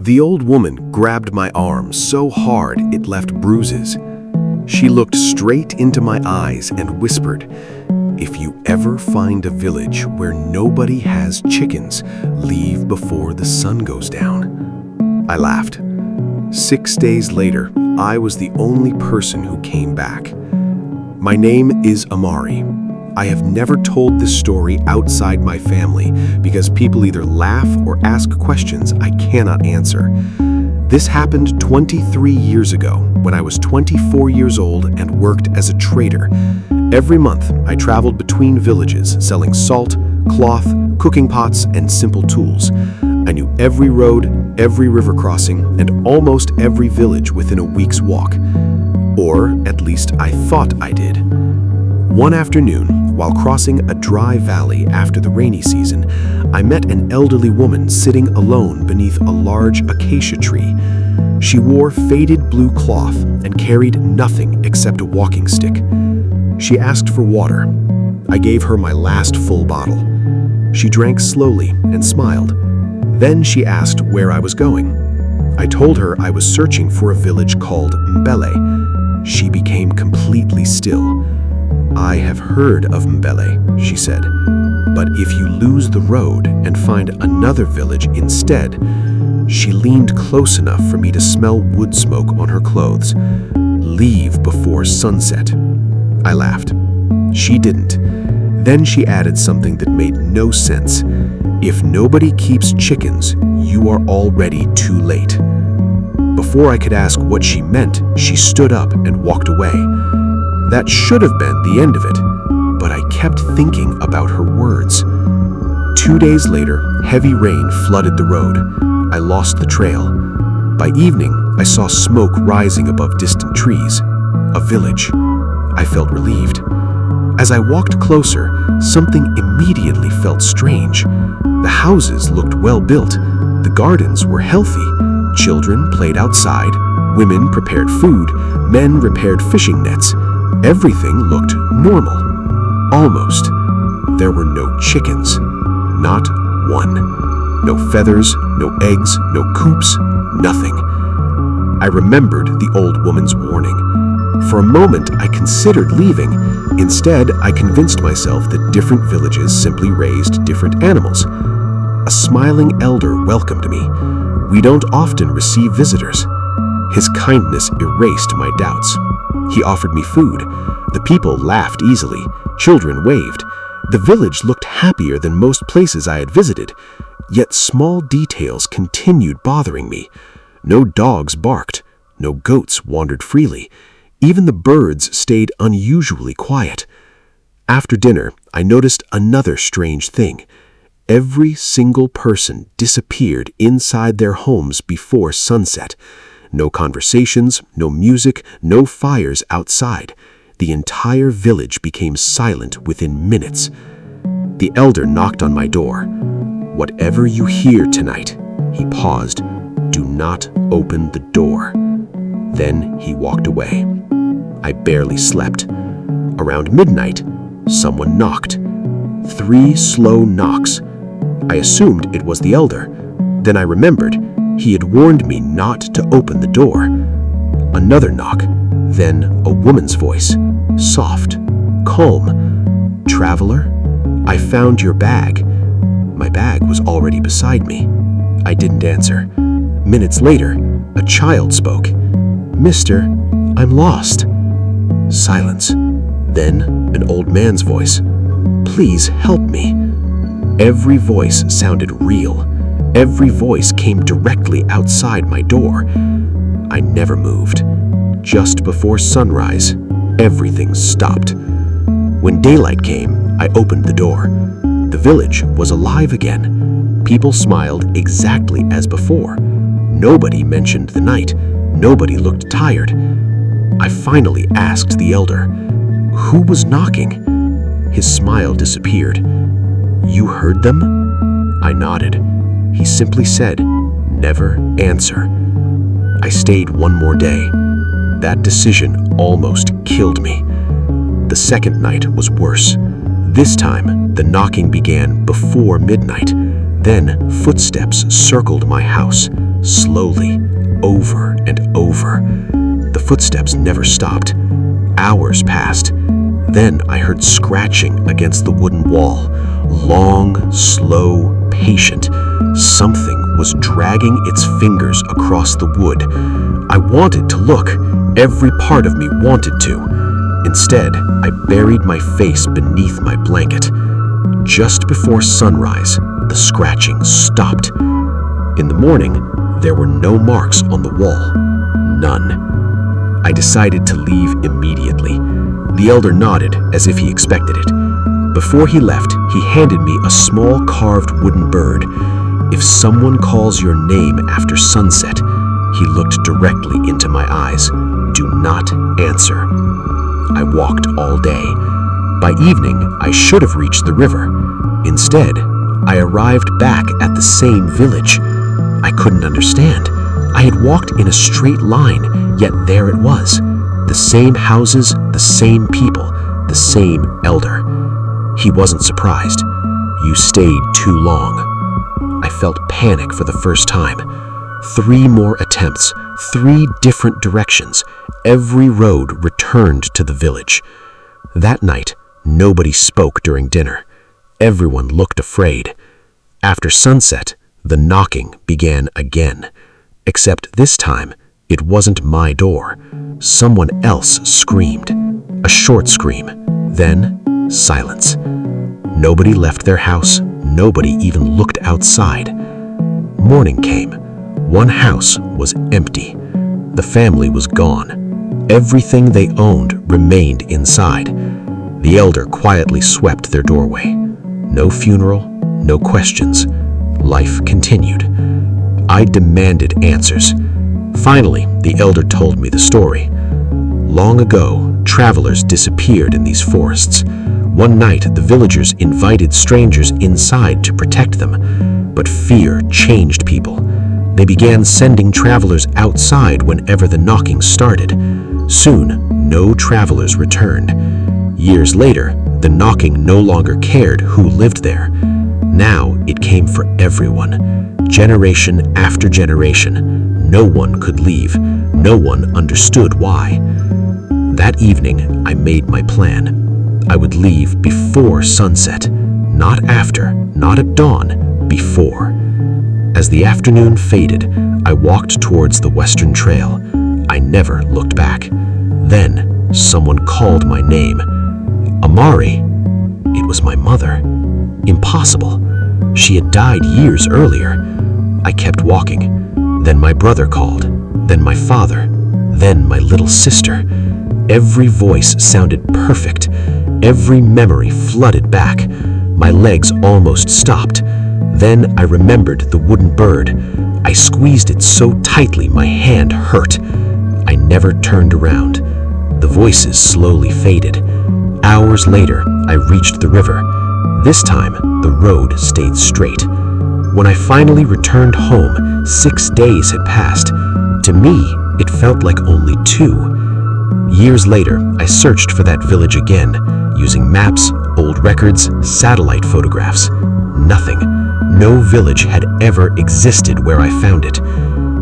The old woman grabbed my arm so hard it left bruises. She looked straight into my eyes and whispered, "If you ever find a village where nobody has chickens, leave before the sun goes down." I laughed. 6 days later, I was the only person who came back. My name is Amari. I have never told this story outside my family because people either laugh or ask questions I cannot answer. This happened 23 years ago when I was 24 years old and worked as a trader. Every month, I traveled between villages selling salt, cloth, cooking pots, and simple tools. I knew every road, every river crossing, and almost every village within a week's walk. Or at least I thought I did. One afternoon, while crossing a dry valley after the rainy season, I met an elderly woman sitting alone beneath a large acacia tree. She wore faded blue cloth and carried nothing except a walking stick. She asked for water. I gave her my last full bottle. She drank slowly and smiled. Then she asked where I was going. I told her I was searching for a village called Mbele. She became completely still. "I have heard of Mbele," she said, "but if you lose the road and find another village instead." She leaned close enough for me to smell wood smoke on her clothes. "Leave before sunset." I laughed. She didn't. Then she added something that made no sense. "If nobody keeps chickens, you are already too late." Before I could ask what she meant, she stood up and walked away. That should have been the end of it, but I kept thinking about her words. 2 days later, heavy rain flooded the road. I lost the trail. By evening, I saw smoke rising above distant trees. A village. I felt relieved. As I walked closer, something immediately felt strange. The houses looked well built. The gardens were healthy. Children played outside. Women prepared food. Men repaired fishing nets. Everything looked normal. Almost. There were no chickens. Not one. No feathers, no eggs, no coops, nothing. I remembered the old woman's warning. For a moment, I considered leaving. Instead, I convinced myself that different villages simply raised different animals. A smiling elder welcomed me. We don't often receive visitors. His kindness erased my doubts. He offered me food. The people laughed easily. Children waved. The village looked happier than most places I had visited. Yet small details continued bothering me. No dogs barked. No goats wandered freely. Even the birds stayed unusually quiet. After dinner, I noticed another strange thing. Every single person disappeared inside their homes before sunset. No conversations, no music, no fires outside. The entire village became silent within minutes. The elder knocked on my door. "Whatever you hear tonight," he paused, "do not open the door." Then he walked away. I barely slept. Around midnight, someone knocked. 3 slow knocks. I assumed it was the elder. Then I remembered. He had warned me not to open the door. Another knock, then a woman's voice, soft, calm. "Traveler, I found your bag." My bag was already beside me. I didn't answer. Minutes later, a child spoke. "Mister, I'm lost." Silence. Then an old man's voice. "Please help me." Every voice sounded real. Every voice came directly outside my door. I never moved. Just before sunrise, everything stopped. When daylight came, I opened the door. The village was alive again. People smiled exactly as before. Nobody mentioned the night. Nobody looked tired. I finally asked the elder, "Who was knocking?" His smile disappeared. "You heard them?" I nodded. He simply said, "Never answer." I stayed one more day. That decision almost killed me. The second night was worse. This time, the knocking began before midnight. Then, footsteps circled my house, slowly, over and over. The footsteps never stopped. Hours passed. Then I heard scratching against the wooden wall. Long, slow, patient. Something was dragging its fingers across the wood. I wanted to look. Every part of me wanted to. Instead, I buried my face beneath my blanket. Just before sunrise, the scratching stopped. In the morning, there were no marks on the wall. None. I decided to leave immediately. The elder nodded as if he expected it. Before he left, he handed me a small carved wooden bird. If someone calls your name after sunset, he looked directly into my eyes. Do not answer. I walked all day. By evening, I should have reached the river. Instead, I arrived back at the same village. I couldn't understand. I had walked in a straight line, yet there it was. The same houses, the same people, the same elder. He wasn't surprised. You stayed too long. I felt panic for the first time. 3 more attempts, 3 different directions. Every road returned to the village. That night, nobody spoke during dinner. Everyone looked afraid. After sunset, the knocking began again. Except this time, it wasn't my door. Someone else screamed. A short scream. Then, silence. Nobody left their house. Nobody even looked outside. Morning came. One house was empty. The family was gone. Everything they owned remained inside. The elder quietly swept their doorway. No funeral, no questions. Life continued. I demanded answers. Finally, the elder told me the story. Long ago, travelers disappeared in these forests. One night, the villagers invited strangers inside to protect them. But fear changed people. They began sending travelers outside whenever the knocking started. Soon, no travelers returned. Years later, the knocking no longer cared who lived there. Now it came for everyone. Generation after generation, no one could leave. No one understood why. That evening, I made my plan. I would leave before sunset. Not after, not at dawn, before. As the afternoon faded, I walked towards the western trail. I never looked back. Then, someone called my name. Amari. It was my mother. Impossible. She had died years earlier. I kept walking. Then my brother called. Then my father. Then my little sister. Every voice sounded perfect. Every memory flooded back. My legs almost stopped. Then I remembered the wooden bird. I squeezed it so tightly my hand hurt. I never turned around. The voices slowly faded. Hours later, I reached the river. This time, the road stayed straight. When I finally returned home, 6 days had passed. To me, it felt like only 2. Years later, I searched for that village again, using maps, old records, satellite photographs. Nothing. No village had ever existed where I found it.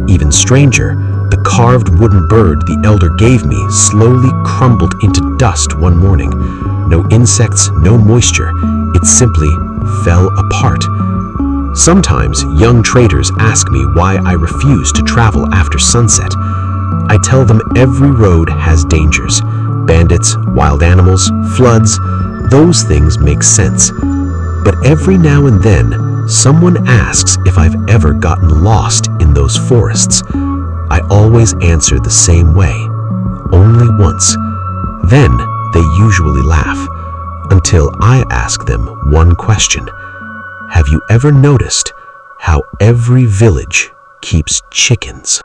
Even stranger, the carved wooden bird the elder gave me slowly crumbled into dust one morning. No insects, no moisture. It simply fell apart. Sometimes young traders ask me why I refuse to travel after sunset. I tell them every road has dangers. Bandits, wild animals, floods, those things make sense. But every now and then, someone asks if I've ever gotten lost in those forests. I always answer the same way. Only once. Then they usually laugh, until I ask them one question. Have you ever noticed how every village keeps chickens?